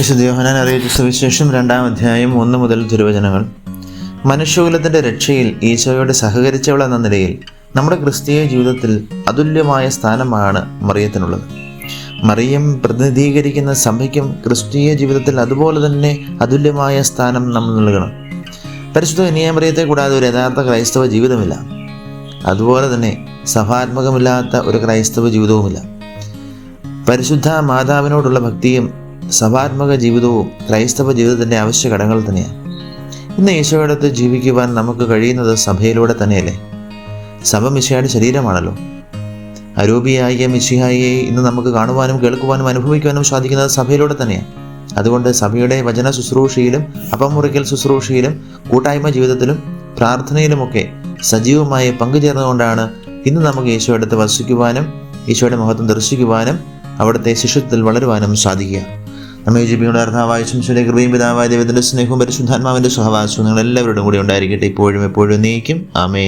വിശുദ്ധ യോഹന്നാൻ അറിയിച്ച സുവിശേഷം 2-ാം അധ്യായം 1 മുതൽ തിരുവചനങ്ങൾ. മനുഷ്യകുലത്തിൻ്റെ രക്ഷയിൽ ഈശോയോട് സഹകരിച്ചവൾ എന്ന നിലയിൽ നമ്മുടെ ക്രിസ്തീയ ജീവിതത്തിൽ അതുല്യമായ സ്ഥാനമാണ് മറിയത്തിനുള്ളത്. മറിയം പ്രതിനിധീകരിക്കുന്ന സഭയ്ക്കും ക്രിസ്തീയ ജീവിതത്തിൽ അതുപോലെ തന്നെ അതുല്യമായ സ്ഥാനം നമ്മൾ നൽകണം. പരിശുദ്ധ കന്യാമറിയത്തെ കൂടാതെ ഒരു യഥാർത്ഥ ക്രൈസ്തവ ജീവിതമില്ല. അതുപോലെ തന്നെ സഭാത്മകമില്ലാത്ത ഒരു ക്രൈസ്തവ ജീവിതവുമില്ല. പരിശുദ്ധ മാതാവിനോടുള്ള ഭക്തിയും സഭാത്മക ജീവിതവും ക്രൈസ്തവ ജീവിതത്തിൻ്റെ അവശ്യ ഘടകങ്ങൾ തന്നെയാണ്. ഇന്ന് ഈശോയോടൊത്ത് ജീവിക്കുവാൻ നമുക്ക് കഴിയുന്നത് സഭയിലൂടെ തന്നെയല്ലേ? സഭ മിശിഹായുടെ ശരീരമാണല്ലോ. അരൂപിയായ മിശിഹായെ ഇന്ന് നമുക്ക് കാണുവാനും കേൾക്കുവാനും അനുഭവിക്കുവാനും സാധിക്കുന്നത് സഭയിലൂടെ തന്നെയാണ്. അതുകൊണ്ട് സഭയുടെ വചന ശുശ്രൂഷയിലും അപ്പം മുറിക്കൽ ശുശ്രൂഷയിലും കൂട്ടായ്മ ജീവിതത്തിലും പ്രാർത്ഥനയിലുമൊക്കെ സജീവമായി പങ്കുചേർന്നുകൊണ്ടാണ് ഇന്ന് നമുക്ക് ഈശോയോടൊത്ത് വസിക്കുവാനും ഈശോയുടെ മഹത്വം ദർശിക്കുവാനും അവിടുത്തെ ശിഷ്യത്വത്തിൽ വളരുവാനും സാധിക്കുക. നമ്മെ ജീവിയുടെ അർത്ഥാവായ ശംശയുടെ കൃപയും പിതാവായ ദൈവത്തിൻ്റെ സ്നേഹവും പരിശുദ്ധാത്മാവിൻ്റെ സഹവാസവും നിങ്ങൾ എല്ലാവരോടും കൂടി ഉണ്ടായിരിക്കട്ടെ, ഇപ്പോഴും എപ്പോഴും എന്നേക്കും. ആമേൻ.